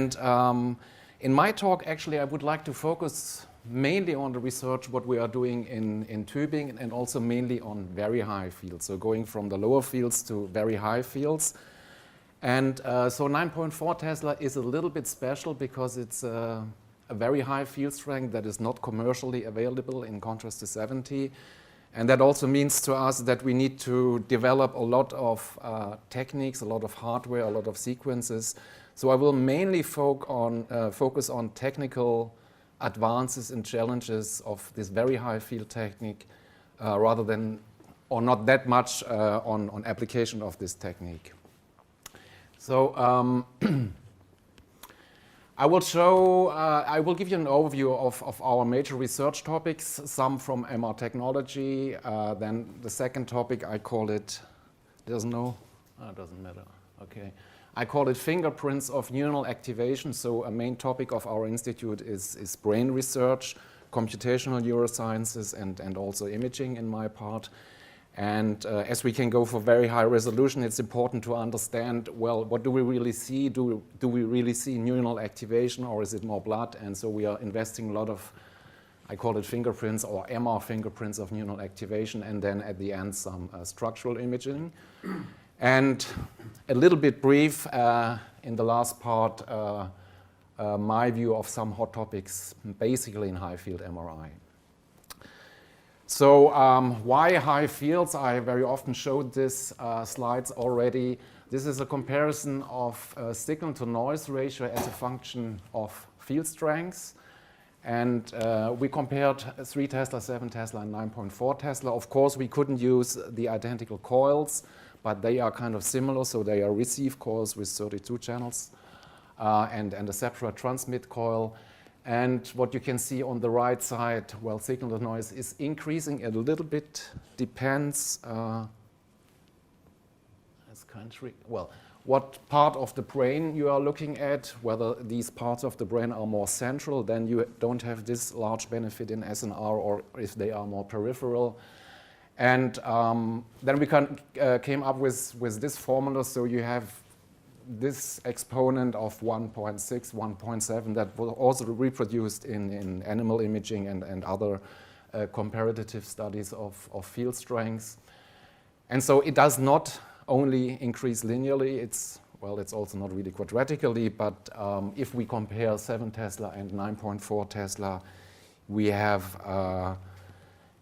And in my talk, actually, I would like to focus mainly on the research, what we are doing in Tübingen, and also mainly on very high fields, so going from the lower fields to very high fields. And so 9.4 Tesla is a little bit special because it's a very high field strength that is not commercially available in contrast to 70. And that also means to us that we need to develop a lot of techniques, a lot of hardware, a lot of sequences. So I will mainly focus on technical advances and challenges of this very high field technique rather than, or not that much on application of this technique. So I will give you an overview of our major research topics, some from MR technology. Then the second topic, I call it, it doesn't matter, okay. I call it fingerprints of neural activation. So a main topic of our institute is brain research, computational neurosciences, and also imaging in my part. And as we can go for very high resolution, it's important to understand, well, what do we really see? Do we really see neuronal activation, or is it more blood? And so we are investing a lot of, I call it fingerprints or MR fingerprints of neuronal activation, and then at the end some structural imaging. And a little bit brief in the last part, my view of some hot topics, basically in high field MRI. So why high fields? I very often showed this slides already. This is a comparison of signal to noise ratio as a function of field strengths. And we compared 3 Tesla, 7 Tesla, and 9.4 Tesla. Of course, we couldn't use the identical coils, but they are kind of similar. So they are receive coils with 32 channels and a separate transmit coil. And what you can see on the right side, well, signal to noise is increasing a little bit, depends, well, what part of the brain you are looking at, whether these parts of the brain are more central, then you don't have this large benefit in SNR, or if they are more peripheral. And then we came up with this formula, so you have this exponent of 1.6, 1.7 that was also reproduced in animal imaging and other comparative studies of field strengths. And so it does not only increase linearly, it's also not really quadratically, but if we compare 7 Tesla and 9.4 Tesla, we have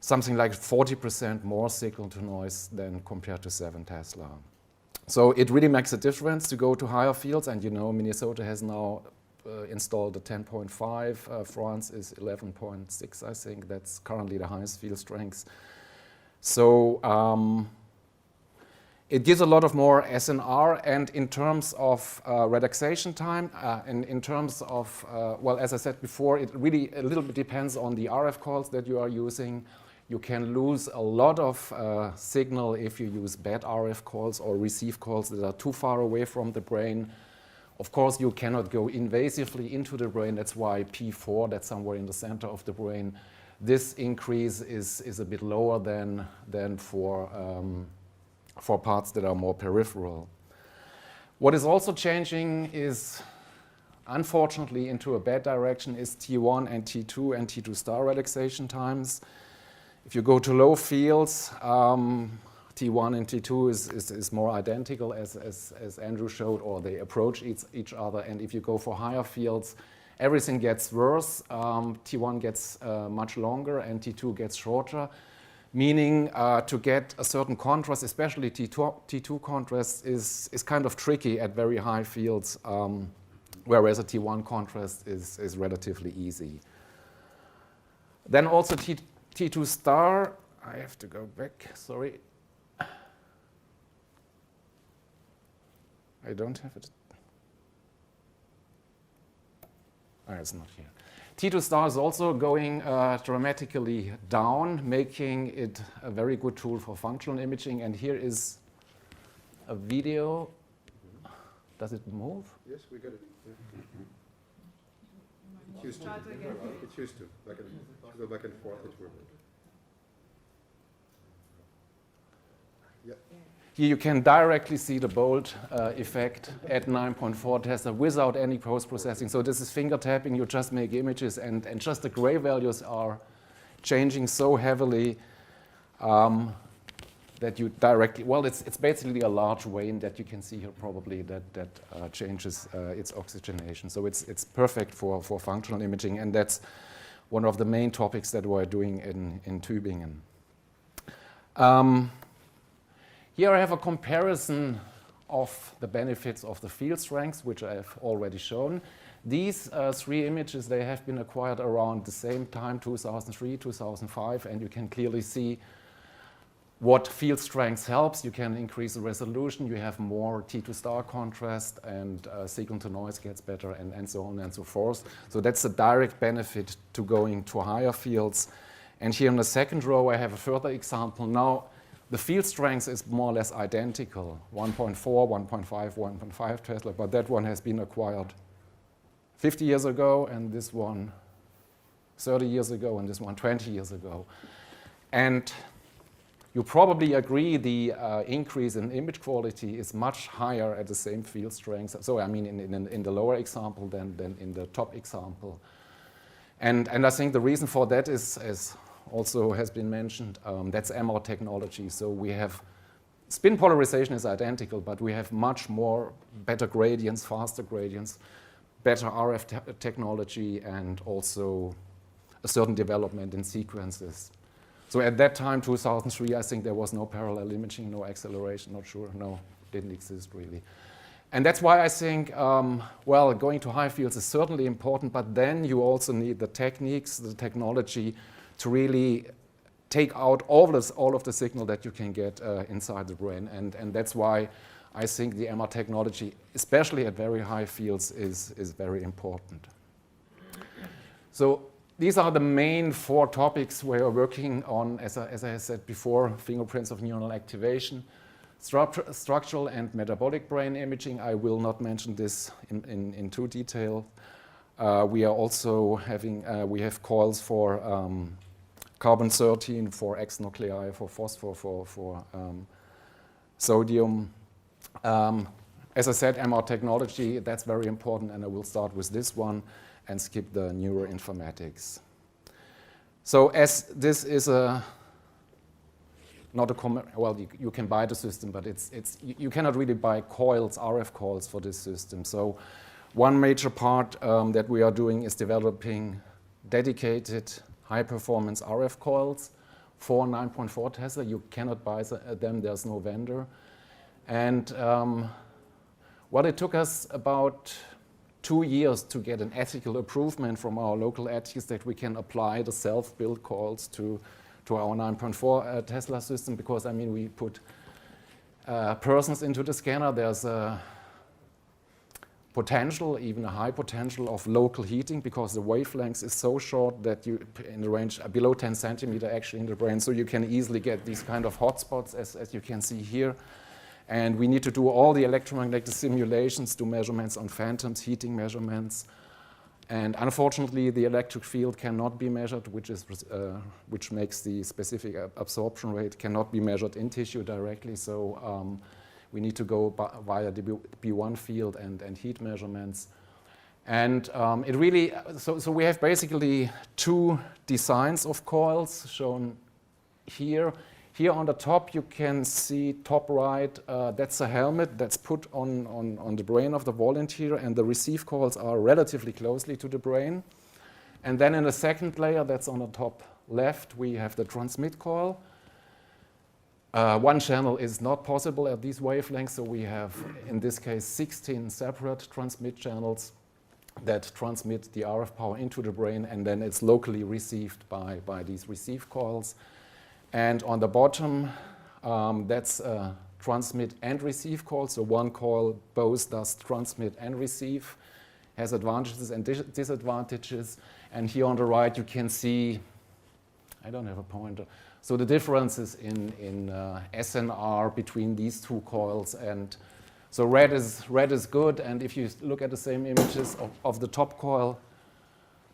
something like 40% more signal to noise than compared to 7 Tesla. So it really makes a difference to go to higher fields, and you know Minnesota has now installed a 10.5, France is 11.6, I think. That's currently the highest field strength. So it gives a lot of more SNR, and in terms of relaxation time, and in terms of, well, as I said before, it really a little bit depends on the RF coils that you are using. You can lose a lot of signal if you use bad RF coils or receive coils that are too far away from the brain. Of course, you cannot go invasively into the brain. That's why P4, that's somewhere in the center of the brain, this increase is a bit lower than for parts that are more peripheral. What is also changing is, unfortunately, into a bad direction is T1 and T2 and T2 star relaxation times. If you go to low fields, T1 and T2 is more identical as Andrew showed, or they approach each other. And if you go for higher fields, everything gets worse. T1 gets much longer and T2 gets shorter, meaning to get a certain contrast, especially T2 contrast, is kind of tricky at very high fields, whereas a T1 contrast is relatively easy. Then also T2 star, I have to go back, sorry. I don't have it. Oh, it's not here. T2 star is also going dramatically down, making it a very good tool for functional imaging. And here is a video. Does it move? Yes, we got it. Yeah. It used to. It used to. Go back and forth. It worked. Yeah. Here you can directly see the bolt effect at 9.4 Tesla without any post-processing. So this is finger tapping, you just make images, and just the gray values are changing so heavily that you directly, well, it's basically a large vein that you can see here probably that changes its oxygenation. So it's perfect for functional imaging, and that's one of the main topics that we're doing in Tübingen. Here I have a comparison of the benefits of the field strengths, which I have already shown. These three images, they have been acquired around the same time, 2003, 2005, and you can clearly see what field strength helps. You can increase the resolution, you have more T2 star contrast, and signal to noise gets better, and so on and so forth. So that's a direct benefit to going to higher fields. And here in the second row, I have a further example. Now, the field strength is more or less identical, 1.4, 1.5, 1.5 Tesla, but that one has been acquired 50 years ago, and this one 30 years ago, and this one 20 years ago. And you probably agree the increase in image quality is much higher at the same field strength. So I mean in the lower example than in the top example. And I think the reason for that is, as also has been mentioned, that's MR technology. So we have, spin polarization is identical, but we have much more better gradients, faster gradients, better RF technology, and also a certain development in sequences. So at that time, 2003, I think there was no parallel imaging, no acceleration, not sure, no, didn't exist really. And that's why I think, well, going to high fields is certainly important, but then you also need the techniques, the technology to really take out all of the signal that you can get inside the brain. And that's why I think the MR technology, especially at very high fields, is very important. So these are the main four topics we are working on, as I said before: fingerprints of neural activation, structural and metabolic brain imaging. I will not mention this in too detail. We are also having, we have coils for carbon-13, for X nuclei, for phosphor, for sodium. As I said, MR technology, that's very important, and I will start with this one and skip the neuroinformatics. So as this is not a well, you can buy the system, but you cannot really buy coils, RF coils for this system. So one major part that we are doing is developing dedicated high-performance RF coils for 9.4 Tesla. You cannot buy them, there's no vendor. And well, it took us about 2 years to get an ethical approval from our local ethics that we can apply the self-built coils to our 9.4 Tesla system, because I mean, we put persons into the scanner. There's a potential, even a high potential of local heating, because the wavelength is so short that you, in the range below 10 centimeter actually in the brain, so you can easily get these kind of hotspots as you can see here. And we need to do all the electromagnetic simulations, do measurements on phantoms, heating measurements. And unfortunately, the electric field cannot be measured, which makes the specific absorption rate cannot be measured in tissue directly. So we need to go via the B1 field and heat measurements. And it really, so we have basically two designs of coils shown here. Here on the top, you can see top right, that's a helmet that's put on the brain of the volunteer, and the receive coils are relatively closely to the brain. And then in the second layer, that's on the top left, we have the transmit coil. One channel is not possible at these wavelengths, so we have, in this case, 16 separate transmit channels that transmit the RF power into the brain, and then it's locally received by these receive coils. And on the bottom, that's transmit and receive coil. So one coil both does transmit and receive, has advantages and disadvantages. And here on the right, you can see, I don't have a pointer. So the differences in SNR between these two coils. And so red is good. And if you look at the same images of the top coil,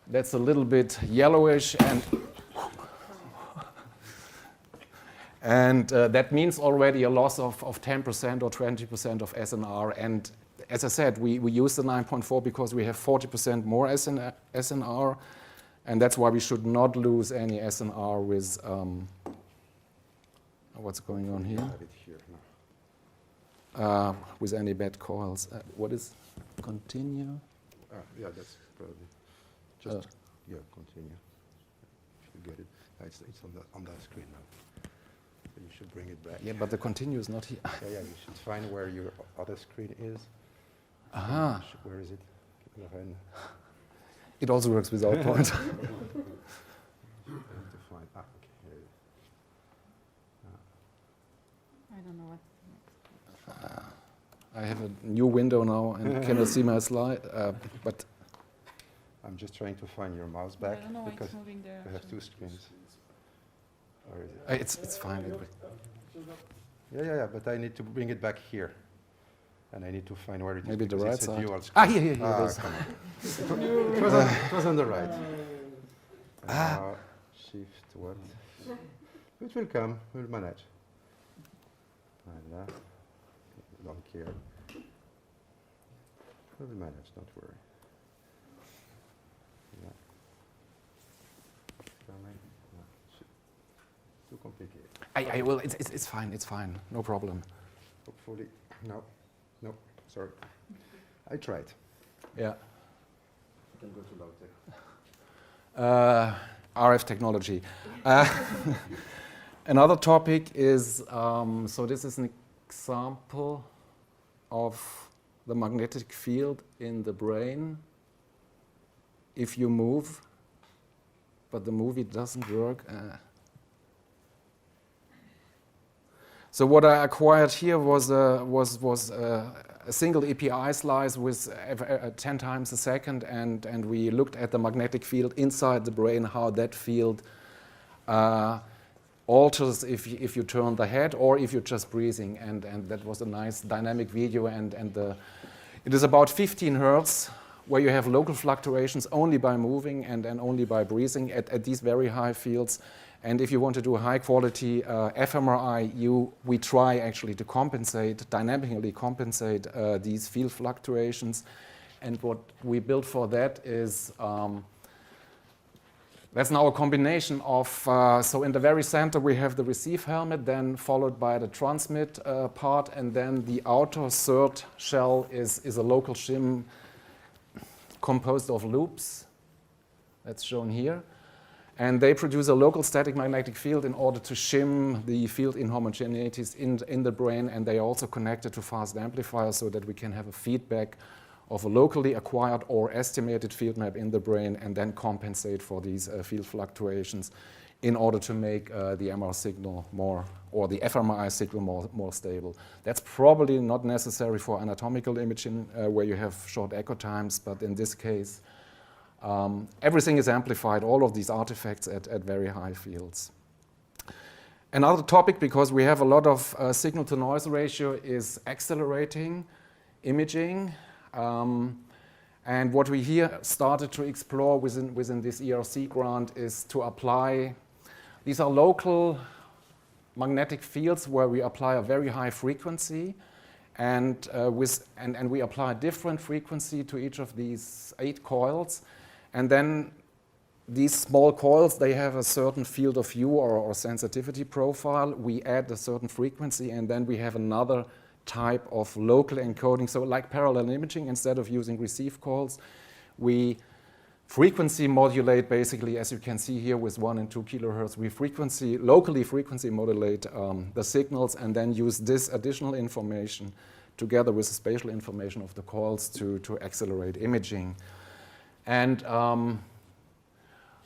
that's a little bit yellowish. And that means already a loss of 10% or 20% of SNR. And as I said, we use the 9.4 because we have 40% more SNR. And that's why we should not lose any SNR with, what's going on here? Have it here now. With any bad coils. What is continue? Yeah, that's probably just, yeah, continue. If you get it. It's on that screen now. So you should bring it back. Yeah, but the continue is not here. Yeah, you should find where your other screen is. Aha. Where is it? It also works without point. To find. Okay, here it is. I don't know what. I have a new window now and cannot see my slide, but I'm just trying to find your mouse back I don't know, because it's moving there. we have two screens. Or is it? it's fine. Yeah, but I need to bring it back here. And I need to find where it is. Maybe the because right it's a side. dual screen. Here it Ah, is. come on. It was on the right. Now, shift what? It will come. We'll manage. And don't care. We'll manage. Don't worry. Yeah. Coming. No, too complicated. I will. It's fine. It's fine. No problem. Hopefully, no, sorry. I tried. Yeah. You can go to low tech. RF technology. Another topic is, so this is an example of the magnetic field in the brain if you move, but the movie doesn't work. So what I acquired here was a single API slice with 10 times a second, and we looked at the magnetic field inside the brain, how that field alters if you turn the head or if you're just breathing, and that was a nice dynamic video, and it is about 15 hertz where you have local fluctuations only by moving and only by breathing at these very high fields. And if you want to do a high quality fMRI, we try actually to compensate, dynamically compensate these field fluctuations. And what we built for that is, that's now a combination of, so in the very center we have the receive helmet, then followed by the transmit part, and then the outer third shell is a local shim composed of loops. That's shown here. And they produce a local static magnetic field in order to shim the field inhomogeneities in the brain, and they are also connected to fast amplifiers so that we can have a feedback of a locally acquired or estimated field map in the brain and then compensate for these field fluctuations in order to make the MR signal more, or the fMRI signal more stable. That's probably not necessary for anatomical imaging where you have short echo times, but in this case, everything is amplified, all of these artifacts at very high fields. Another topic, because we have a lot of signal-to-noise ratio, is accelerating imaging. And what we here started to explore within this ERC grant is to apply, these are local magnetic fields where we apply a very high frequency, and we apply different frequency to each of these 8 coils. And then these small coils, they have a certain field of view or sensitivity profile. We add a certain frequency, and then we have another type of local encoding. So like parallel imaging, instead of using receive calls, we frequency modulate, basically, as you can see here with 1 and 2 kilohertz. We locally frequency modulate the signals, and then use this additional information together with the spatial information of the coils to accelerate imaging. And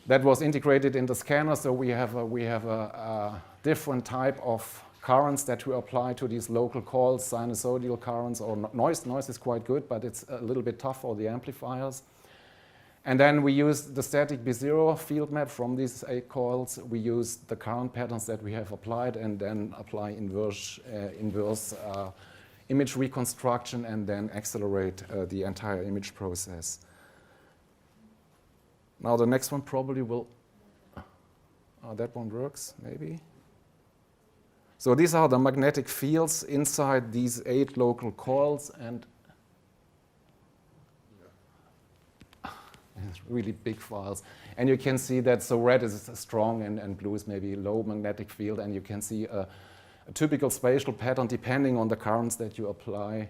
that was integrated in the scanner, so we have a different type of currents that we apply to these local coils, sinusoidal currents or noise. Noise is quite good, but it's a little bit tough for the amplifiers. And then we use the static B0 field map from these 8 coils. We use the current patterns that we have applied, and then apply inverse image reconstruction, and then accelerate the entire image process. Now the next one probably will, that one works, maybe. So these are the magnetic fields inside these 8 local coils, and it's really big files. And you can see that, so red is strong and blue is maybe low magnetic field, and you can see a typical spatial pattern depending on the currents that you apply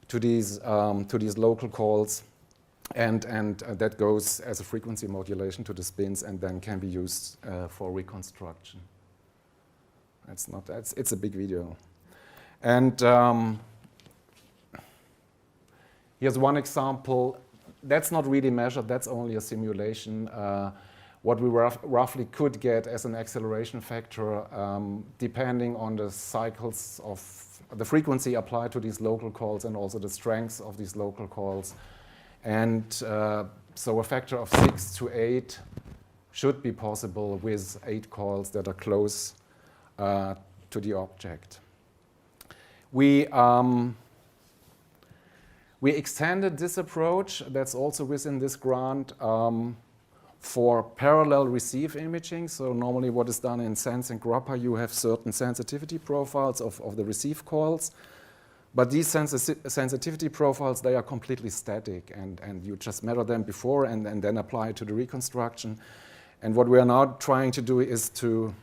to these local coils. And that goes as a frequency modulation to the spins and then can be used for reconstruction. It's a big video. And here's one example. That's not really measured, that's only a simulation. What we roughly could get as an acceleration factor, depending on the cycles of the frequency applied to these local coils and also the strength of these local coils. And so a factor of 6 to 8 should be possible with 8 coils that are close to the object. We extended this approach, that's also within this grant, for parallel receive imaging. So normally what is done in SENS and GRAPPA, you have certain sensitivity profiles of the receive coils. But these sensitivity profiles, they are completely static, and you just measure them before and then apply it to the reconstruction. And what we are now trying to do is to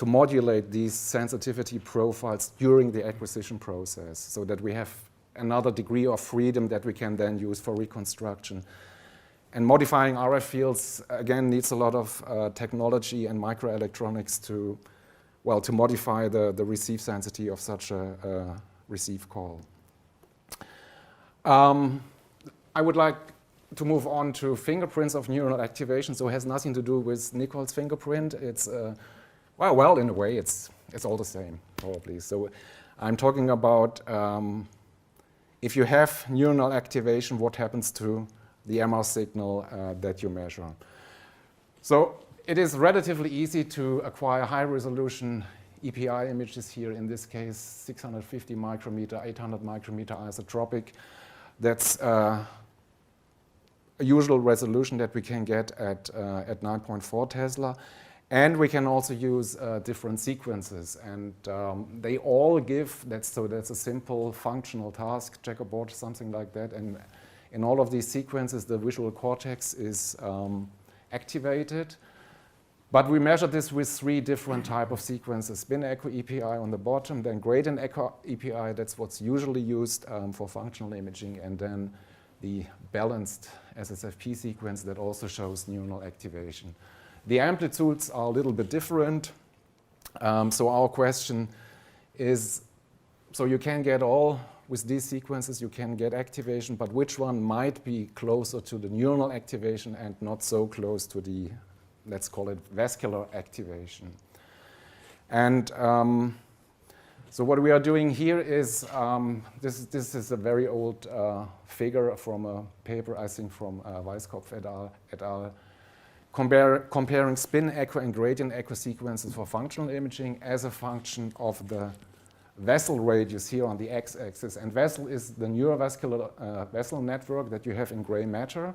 modulate these sensitivity profiles during the acquisition process so that we have another degree of freedom that we can then use for reconstruction. And modifying RF fields, again, needs a lot of technology and microelectronics to modify the receive sensitivity of such a receive call. I would like to move on to fingerprints of neural activation. So it has nothing to do with Nicole's fingerprint. It's, well, in a way, it's all the same, probably. So I'm talking about if you have neuronal activation, what happens to the MR signal that you measure. So it is relatively easy to acquire high-resolution EPI images here, in this case 650 micrometer, 800 micrometer isotropic. That's a usual resolution that we can get at 9.4 Tesla. And we can also use different sequences, and they all give, that's a simple functional task, checkerboard, something like that. And in all of these sequences, the visual cortex is activated. But we measure this with 3 different types of sequences: spin echo EPI on the bottom, then gradient echo EPI, that's what's usually used for functional imaging, and then the balanced SSFP sequence that also shows neuronal activation. The amplitudes are a little bit different. So our question is, so you can get all, with these sequences, you can get activation, but which one might be closer to the neuronal activation and not so close to the, let's call it, vascular activation? And so what we are doing here is, this is a very old figure from a paper, I think, from Weisskopf et al. Comparing spin echo and gradient echo sequences for functional imaging as a function of the vessel radius here on the x-axis. And vessel is the neurovascular vessel network that you have in gray matter.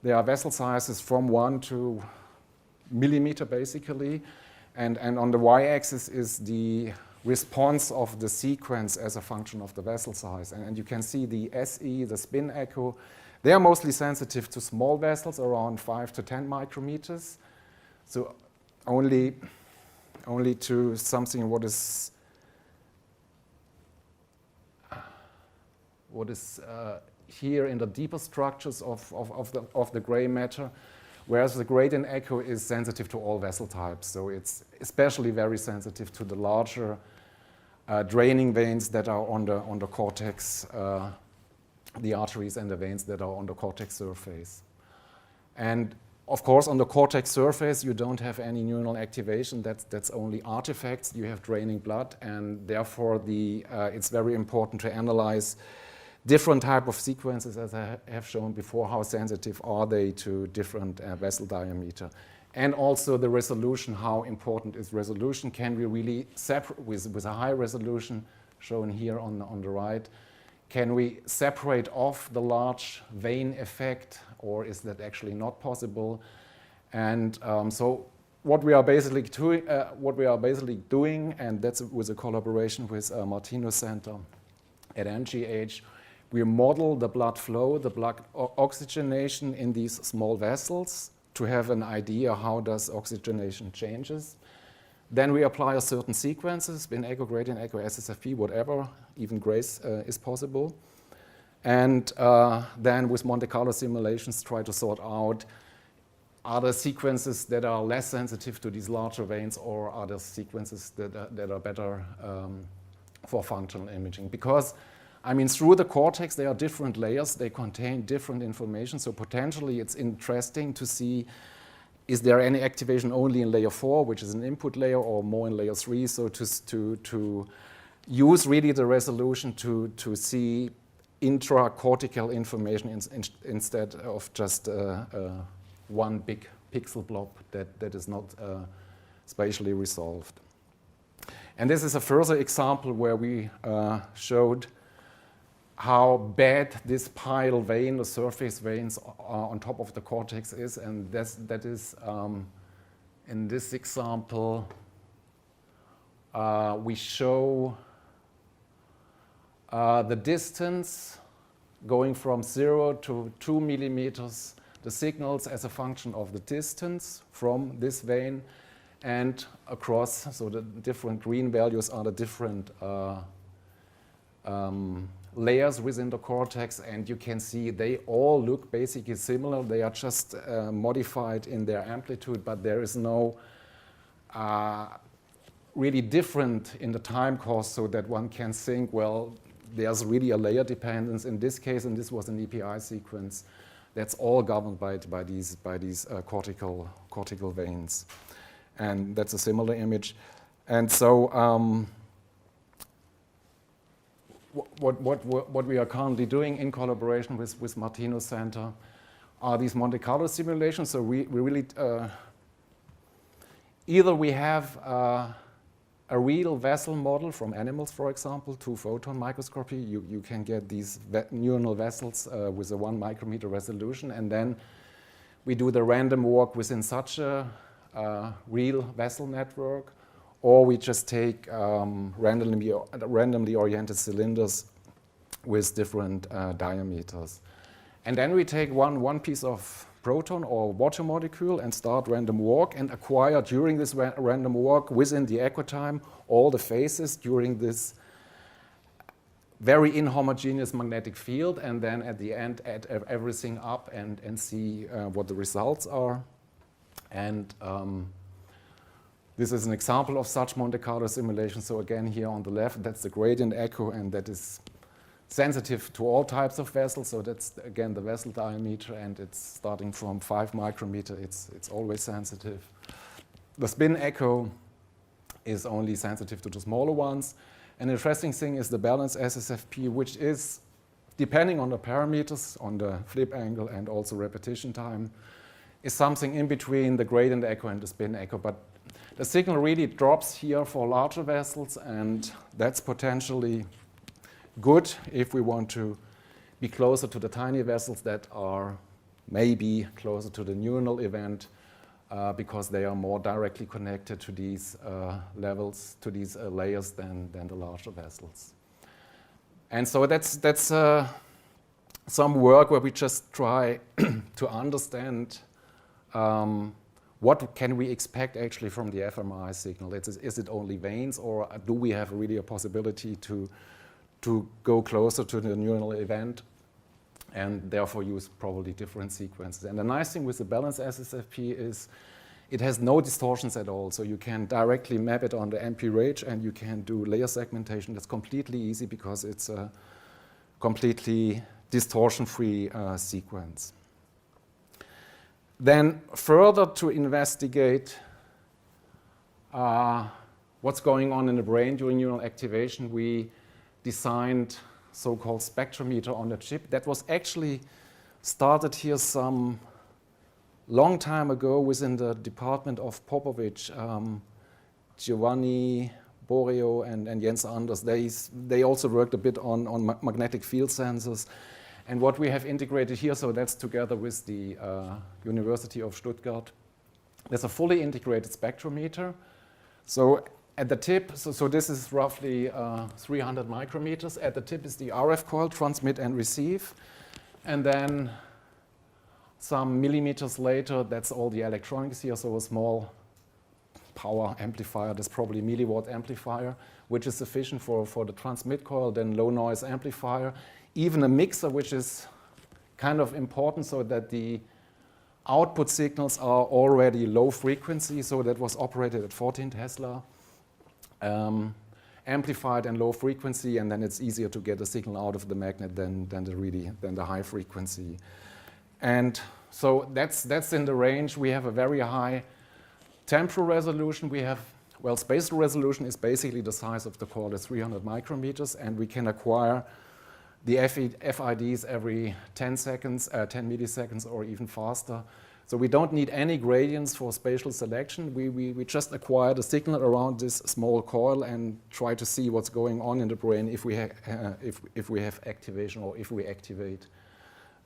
There are vessel sizes from 1 to millimeter, basically. And on the y-axis is the response of the sequence as a function of the vessel size. And you can see the SE, the spin echo, they are mostly sensitive to small vessels, around 5 to 10 micrometers. So only to something what is here in the deeper structures of the gray matter, whereas the gradient echo is sensitive to all vessel types. So it's especially very sensitive to the larger draining veins that are on the cortex, the arteries and the veins that are on the cortex surface. And of course, on the cortex surface, you don't have any neuronal activation. That's only artifacts. You have draining blood, and therefore it's very important to analyze different type of sequences, as I have shown before. How sensitive are they to different vessel diameter? And also the resolution, how important is resolution? Can we really separate, with a high resolution shown here on the right, can we separate off the large vein effect, or is that actually not possible? And so what we are basically doing, and that's with a collaboration with Martino Center at MGH, we model the blood flow, the blood oxygenation in these small vessels to have an idea how does oxygenation changes. Then we apply a certain sequences, spin echo, gradient echo, SSFP, whatever, even GRACE is possible. And then with Monte Carlo simulations try to sort out are there sequences that are less sensitive to these larger veins, or are there sequences that are better for functional imaging? Because, I mean, through the cortex, there are different layers. They contain different information. So potentially, it's interesting to see, is there any activation only in layer 4, which is an input layer, or more in layer 3? So to use really the resolution to see intracortical information instead of just one big pixel blob that is not spatially resolved. And this is a further example where we showed how bad this pile vein, the surface veins on top of the cortex is. And that is, in this example, we show the distance going from 0 to 2 millimeters, the signals as a function of the distance from this vein and across. So the different green values are the different layers within the cortex, and you can see they all look basically similar. They are just modified in their amplitude, but there is no really different in the time course, so that one can think, well, there's really a layer dependence in this case, and this was an EPI sequence. That's all governed by these cortical veins, and that's a similar image. And so what we are currently doing in collaboration with Martino Center are these Monte Carlo simulations. So we really either we have a real vessel model from animals, for example, 2-photon microscopy. You can get these neuronal vessels with a 1 micrometer resolution, and then we do the random walk within such a real vessel network, or we just take randomly oriented cylinders with different diameters. And then we take one piece of proton or water molecule and start random walk and acquire during this random walk within the echo time all the phases during this very inhomogeneous magnetic field, and then at the end add everything up and see what the results are. And this is an example of such Monte Carlo simulation. So again, here on the left, that's the gradient echo, and that is sensitive to all types of vessels. So that's, again, the vessel diameter, and it's starting from 5 micrometer. It's always sensitive. The spin echo is only sensitive to the smaller ones. An interesting thing is the balanced SSFP, which is, depending on the parameters, on the flip angle and also repetition time, is something in between the gradient echo and the spin echo. But the signal really drops here for larger vessels, and that's potentially good if we want to be closer to the tiny vessels that are maybe closer to the neuronal event, because they are more directly connected to these levels, to these layers than the larger vessels. And so that's some work where we just try to understand what can we expect actually from the fMRI signal. Is it only veins, or do we have really a possibility to go closer to the neuronal event and therefore use probably different sequences? And the nice thing with the balanced SSFP is it has no distortions at all. So you can directly map it on the MP range, and you can do layer segmentation. That's completely easy because it's a completely distortion-free sequence. Then further to investigate what's going on in the brain during neural activation, we designed so-called spectrometer on a chip. That was actually started here some long time ago within the department of Popovic, Giovanni Borio and Jens Anders. They also worked a bit on magnetic field sensors. And what we have integrated here, so that's together with the University of Stuttgart, There's a fully integrated spectrometer. So at the tip, so this is roughly 300 micrometers. At the tip is the RF coil, transmit and receive. And then some millimeters later, that's all the electronics here, so a small power amplifier, that's probably a milliwatt amplifier, which is sufficient for the transmit coil, then low noise amplifier, even a mixer, which is kind of important so that the output signals are already low frequency, so that was operated at 14 Tesla, amplified and low frequency, and then it's easier to get a signal out of the magnet than the high frequency. And so that's in the range. We have a very high temporal resolution. We have, well, spatial resolution is basically the size of the core, it's 300 micrometers, and we can acquire the FIDs every 10 seconds, 10 milliseconds, or even faster. So we don't need any gradients for spatial selection. We just acquire the signal around this small coil and try to see what's going on in the brain if we have activation or if we activate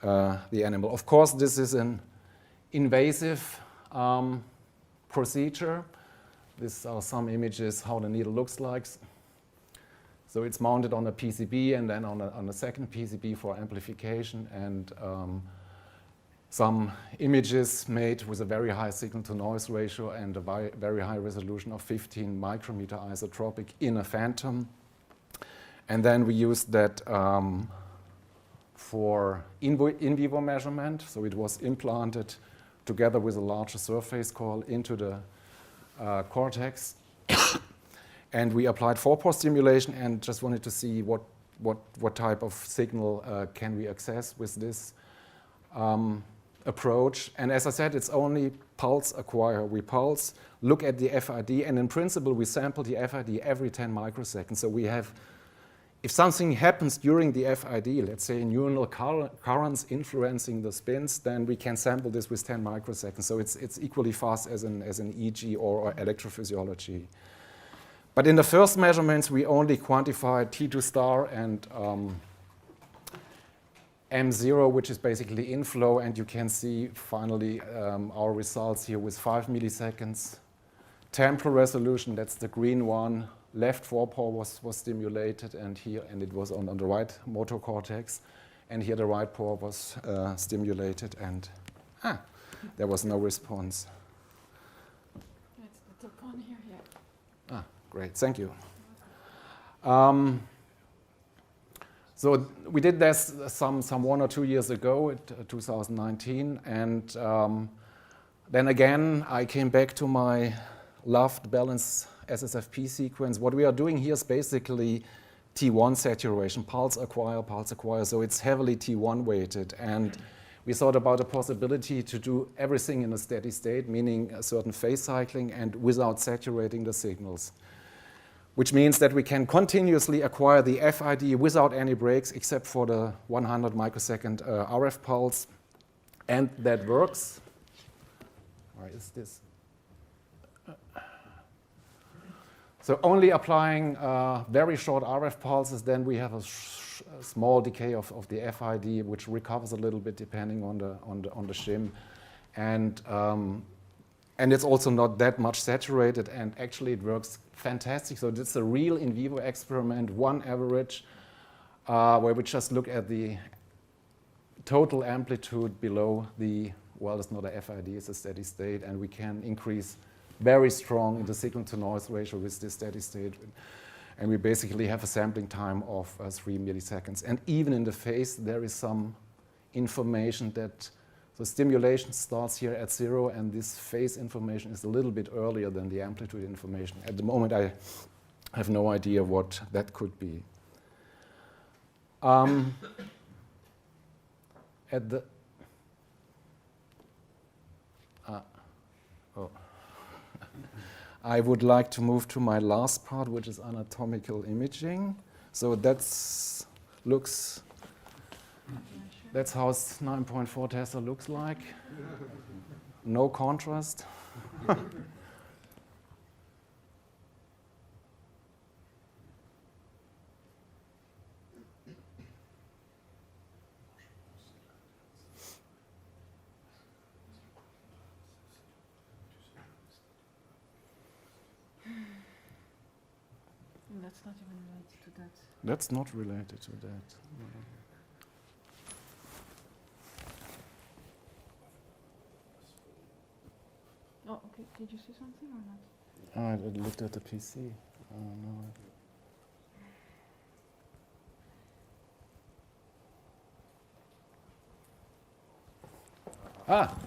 the animal. Of course, this is an invasive procedure. These are some images how the needle looks like. So it's mounted on a PCB and then on a second PCB for amplification, and some images made with a very high signal-to-noise ratio and a very high resolution of 15 micrometer isotropic in a phantom. And then we used that for in vivo measurement. So it was implanted together with a larger surface coil into the cortex. And we applied 4-pore stimulation and just wanted to see what type of signal can we access with this approach. And as I said, it's only pulse acquire. We pulse, look at the FID, and in principle, we sample the FID every 10 microseconds. So we have, if something happens during the FID, let's say neuronal currents influencing the spins, then we can sample this with 10 microseconds. So it's equally fast as an EEG or electrophysiology. But in the first measurements, we only quantified T2 star and M0, which is basically inflow, and you can see finally our results here with 5 milliseconds. Temporal resolution, that's the green one. Left 4-pore was stimulated, and it was on the right motor cortex, and here the right pore was stimulated, and there was no response. It's the top one here, yeah. Great, thank you. So we did this some 1 or 2 years ago, 2019, and then again I came back to my loved balanced SSFP sequence. What we are doing here is basically T1 saturation, pulse acquire. So it's heavily T1 weighted, and we thought about the possibility to do everything in a steady state, meaning a certain phase cycling and without saturating the signals. Which means that we can continuously acquire the FID without any breaks except for the 100 microsecond RF pulse, and that works. Why is this? So only applying very short RF pulses, then we have a small decay of the FID, which recovers a little bit depending on the shim, and it's also not that much saturated, and actually it works fantastic. So this is a real in vivo experiment, one average, where we just look at the total amplitude below the, well, it's not a FID, it's a steady state, and we can increase very strong the signal-to-noise ratio with this steady state. And we basically have a sampling time of 3 milliseconds. And even in the phase, there is some information that the stimulation starts here at 0, and this phase information is a little bit earlier than the amplitude information. At the moment, I have no idea what that could be. I would like to move to my last part, which is anatomical imaging. So that's how 9.4 Tesla looks like. No contrast. not even related to that. That's not related to that. Oh, okay. Did you see something or not? I looked at the PC. No.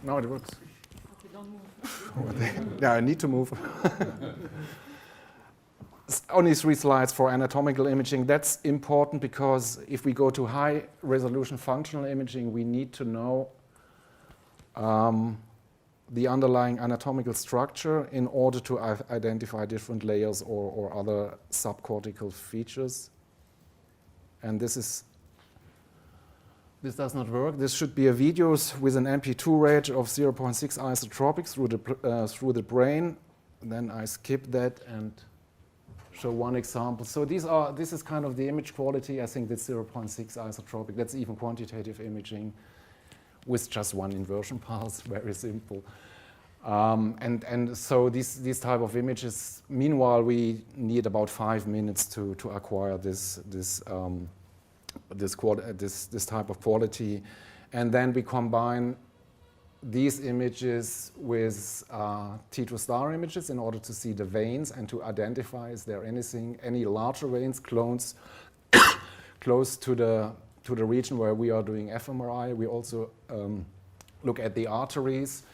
Now it works. Okay, don't move. Yeah, I need to move. Only 3 slides for anatomical imaging. That's important because if we go to high resolution functional imaging, we need to know the underlying anatomical structure in order to identify different layers or other subcortical features. And this does not work. This should be a video with an MP2 range of 0.6 isotropic through the brain. And then I skip that and show one example. So this is kind of the image quality. I think that's 0.6 isotropic. That's even quantitative imaging with just one inversion pulse, very simple. And so these type of images, meanwhile, we need about 5 minutes to acquire this type of quality. And then we combine these images with T2 star images in order to see the veins and to identify is there any larger veins close to the region where we are doing fMRI. We also look at the arteries.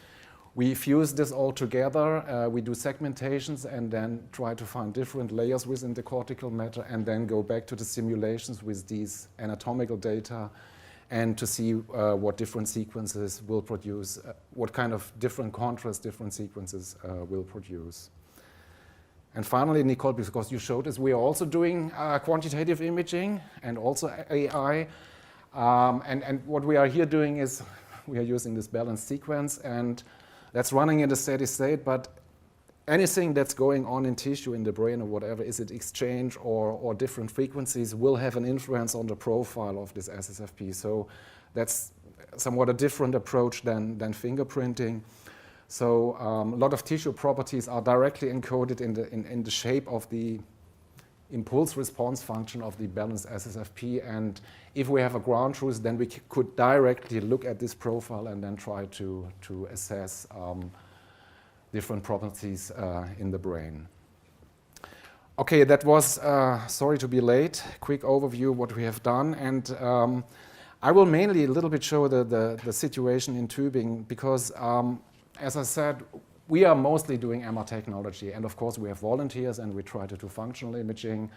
We fuse this all together. We do segmentations and then try to find different layers within the cortical matter and then go back to the simulations with these anatomical data and to see what different sequences will produce, what kind of different contrast different sequences will produce. And finally, Nicole, because you showed us, we are also doing quantitative imaging and also AI. And what we are here doing is we are using this balanced sequence, and that's running in a steady state, but anything that's going on in tissue, in the brain or whatever, is it exchange or different frequencies, will have an influence on the profile of this SSFP. So that's somewhat a different approach than fingerprinting. So a lot of tissue properties are directly encoded in the shape of the impulse response function of the balanced SSFP. And if we have a ground truth, then we could directly look at this profile and then try to assess different properties in the brain. Okay, that was, sorry to be late, quick overview of what we have done. And I will mainly a little bit show the situation in Tübingen because, as I said, we are mostly doing MR technology. And of course, we have volunteers and we try to do functional imaging.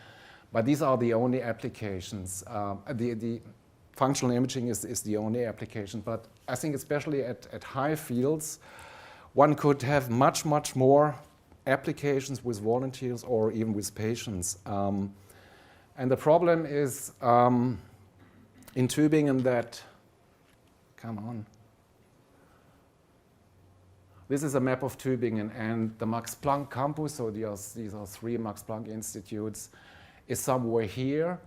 But these are the only applications. The functional imaging is the only application. But I think especially at high fields, one could have much more applications with volunteers or even with patients. And the problem is in Tübingen that, come on. This is a map of Tübingen, and the Max Planck campus, so these are 3 Max Planck institutes, is somewhere here.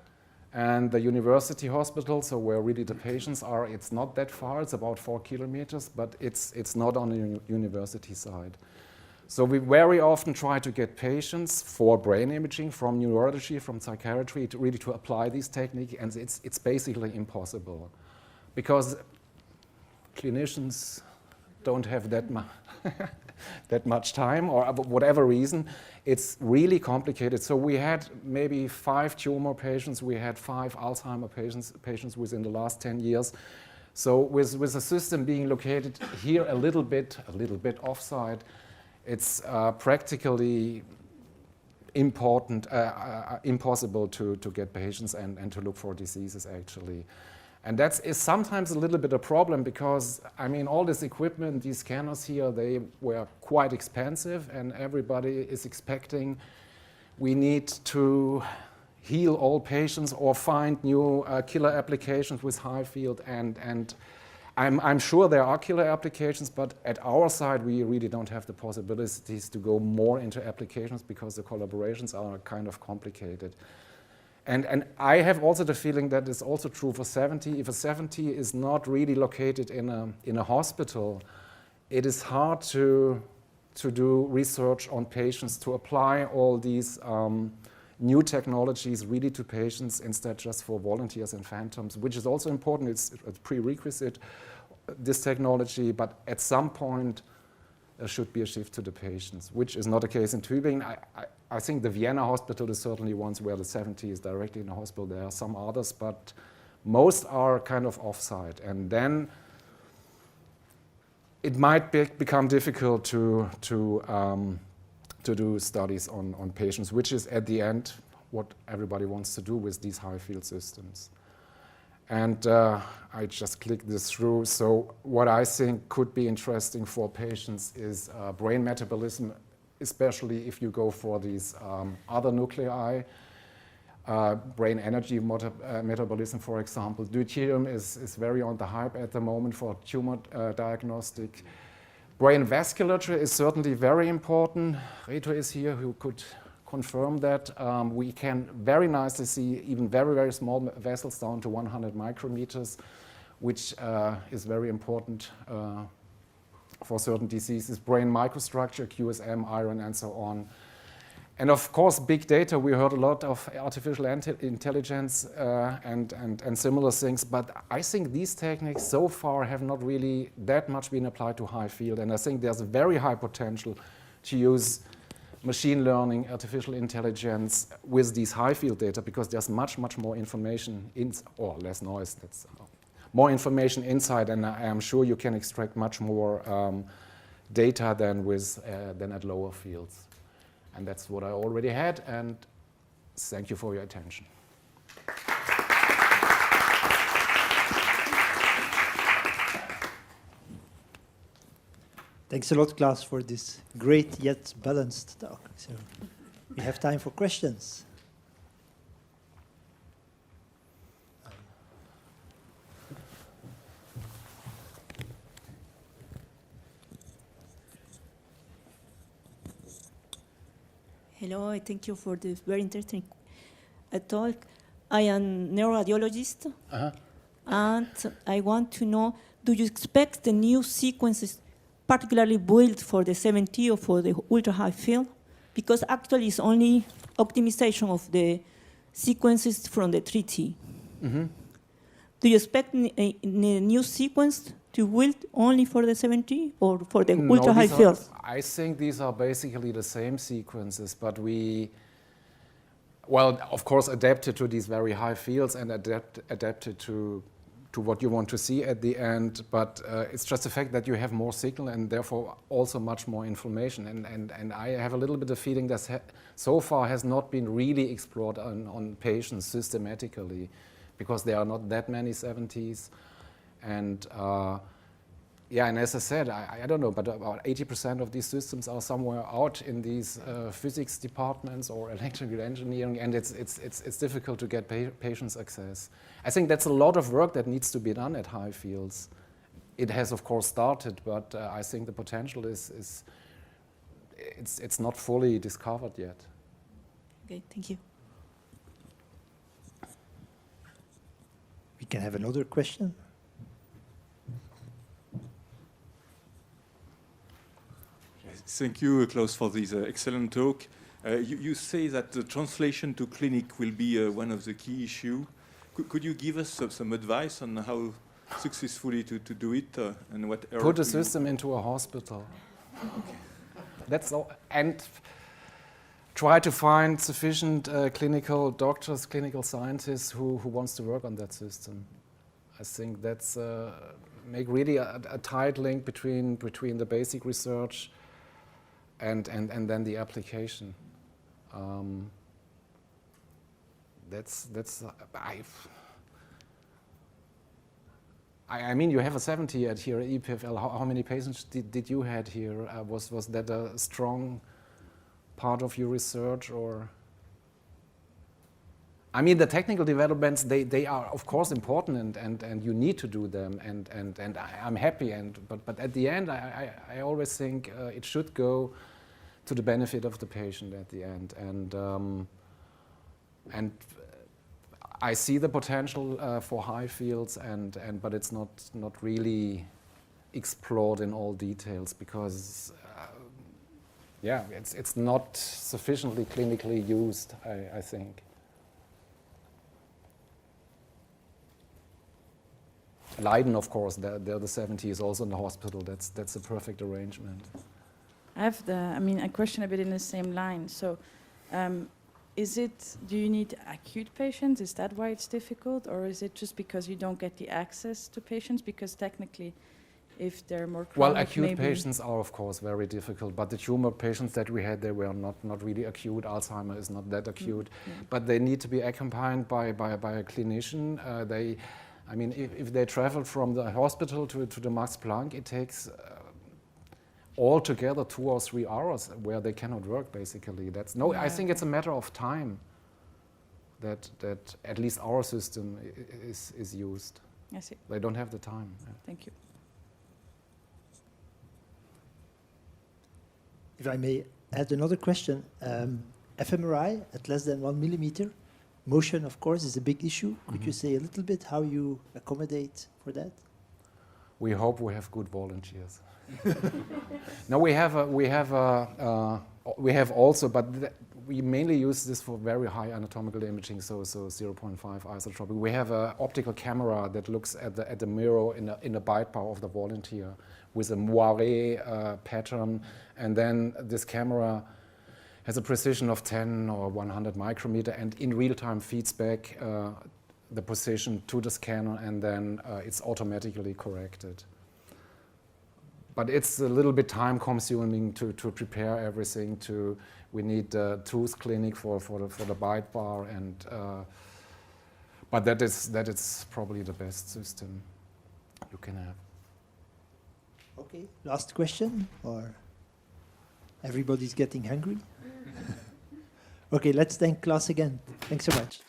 And the university hospital, so where really the patients are, it's not that far, it's about 4 kilometers, but it's not on the university side. So we very often try to get patients for brain imaging from neurology, from psychiatry, to really to apply this technique, and it's basically impossible. Because clinicians don't have that much time, or whatever reason, it's really complicated. So we had maybe 5 tumor patients, we had 5 Alzheimer patients within the last 10 years. So with the system being located here a little bit offside, it's practically impossible to get patients and to look for diseases actually. And that is sometimes a little bit a problem because, I mean, all this equipment, these scanners here, they were quite expensive and everybody is expecting we need to heal all patients or find new killer applications with high field. And I'm sure there are killer applications, but at our side, we really don't have the possibilities to go more into applications because the collaborations are kind of complicated. And I have also the feeling that it's also true for 70. If a 70 is not really located in a hospital, it is hard to do research on patients, to apply all these new technologies really to patients instead just for volunteers and phantoms, which is also important. It's a prerequisite, this technology, but at some point there should be a shift to the patients, which is not the case in Tübingen. I think the Vienna hospital is certainly one where the 70 is directly in the hospital. There are some others, but most are kind of off-site. And then it might become difficult to do studies on patients, which is at the end what everybody wants to do with these high-field systems. And I just clicked this through. So what I think could be interesting for patients is brain metabolism, especially if you go for these other nuclei. Brain energy metabolism, for example. Deuterium is very on the hype at the moment for tumor diagnostic. Brain vasculature is certainly very important. Reto is here who could confirm that. We can very nicely see even very, very small vessels down to 100 micrometers, which is very important for certain diseases. Brain microstructure, QSM, iron, and so on. And of course, big data, we heard a lot of artificial intelligence and similar things, but I think these techniques so far have not really that much been applied to high field, and I think there's a very high potential to use machine learning, artificial intelligence with these high field data, because there's much, much more information, or less noise, that's more information inside, and I am sure you can extract much more data than at lower fields. And that's what I already had, and thank you for your attention. Thanks a lot, Klaus, for this great yet balanced talk. So we have time for questions. Hello, I thank you for this very interesting talk. I am neuroradiologist, and I want to know, do you expect the new sequences particularly built for the 7T or for the ultra-high field? Because actually it's only optimization of the sequences from the 3T. Mm-hmm. Do you expect a new sequence to build only for the 7T or for the ultra-high field? I think these are basically the same sequences, but well, of course, adapted to these very high fields and adapted to what you want to see at the end. But it's just the fact that you have more signal and therefore also much more information. And I have a little bit of feeling that so far has not been really explored on patients systematically, because there are not that many 70s. And yeah, and as I said, I don't know, but about 80% of these systems are somewhere out in these physics departments or electrical engineering, and it's difficult to get patients access. I think that's a lot of work that needs to be done at high fields. It has, of course, started, but I think the potential it's not fully discovered yet. Okay, thank you. We can have another question. Thank you, Klaus, for this excellent talk. You say that the translation to clinic will be one of the key issues. Could you give us some advice on how successfully to do it and what error? Put a system into a hospital. That's all. And try to find sufficient clinical doctors, clinical scientists who wants to work on that system. I think that's make really a tight link between the basic research and then the application. I mean, you have a 70 at here at EPFL. How many patients did you had here? Was that a strong part of your research, or? I mean, the technical developments, they are of course important, and you need to do them, and I'm happy, but at the end I always think it should go to the benefit of the patient at the end, and I see the potential for high fields, but it's not really explored in all details, because yeah, it's not sufficiently clinically used, I think. Leiden, of course, they're the 70s also in the hospital. That's a perfect arrangement. I have a question a bit in the same line. So, do you need acute patients? Is that why it's difficult? Or is it just because you don't get the access to patients? Because technically, if they're more chronic, well, acute patients are, of course, very difficult. But the tumor patients that we had, they were not really acute. Alzheimer is not that acute. But they need to be accompanied by a clinician. If they travel from the hospital to the Max Planck, it takes altogether 2 or 3 hours where they cannot work, basically. I think it's a matter of time that at least our system is used. I see. They don't have the time. Thank you. If I may add another question, fMRI at less than 1 millimeter, motion, of course, is a big issue. Could you say a little bit how you accommodate for that? We hope we have good volunteers. No, we have also, but we mainly use this for very high anatomical imaging, so 0.5 isotropic. We have an optical camera that looks at the mirror in the bite bar of the volunteer with a moire pattern, and then this camera has a precision of 10 or 100 micrometer, and in real time feeds back the position to the scanner, and then it's automatically corrected. But it's a little bit time consuming to prepare everything. We need the tooth clinic for the bite bar, and but that is probably the best system you can have. Okay, last question, or everybody's getting hungry? Okay, let's thank Klaus again. Thanks so much.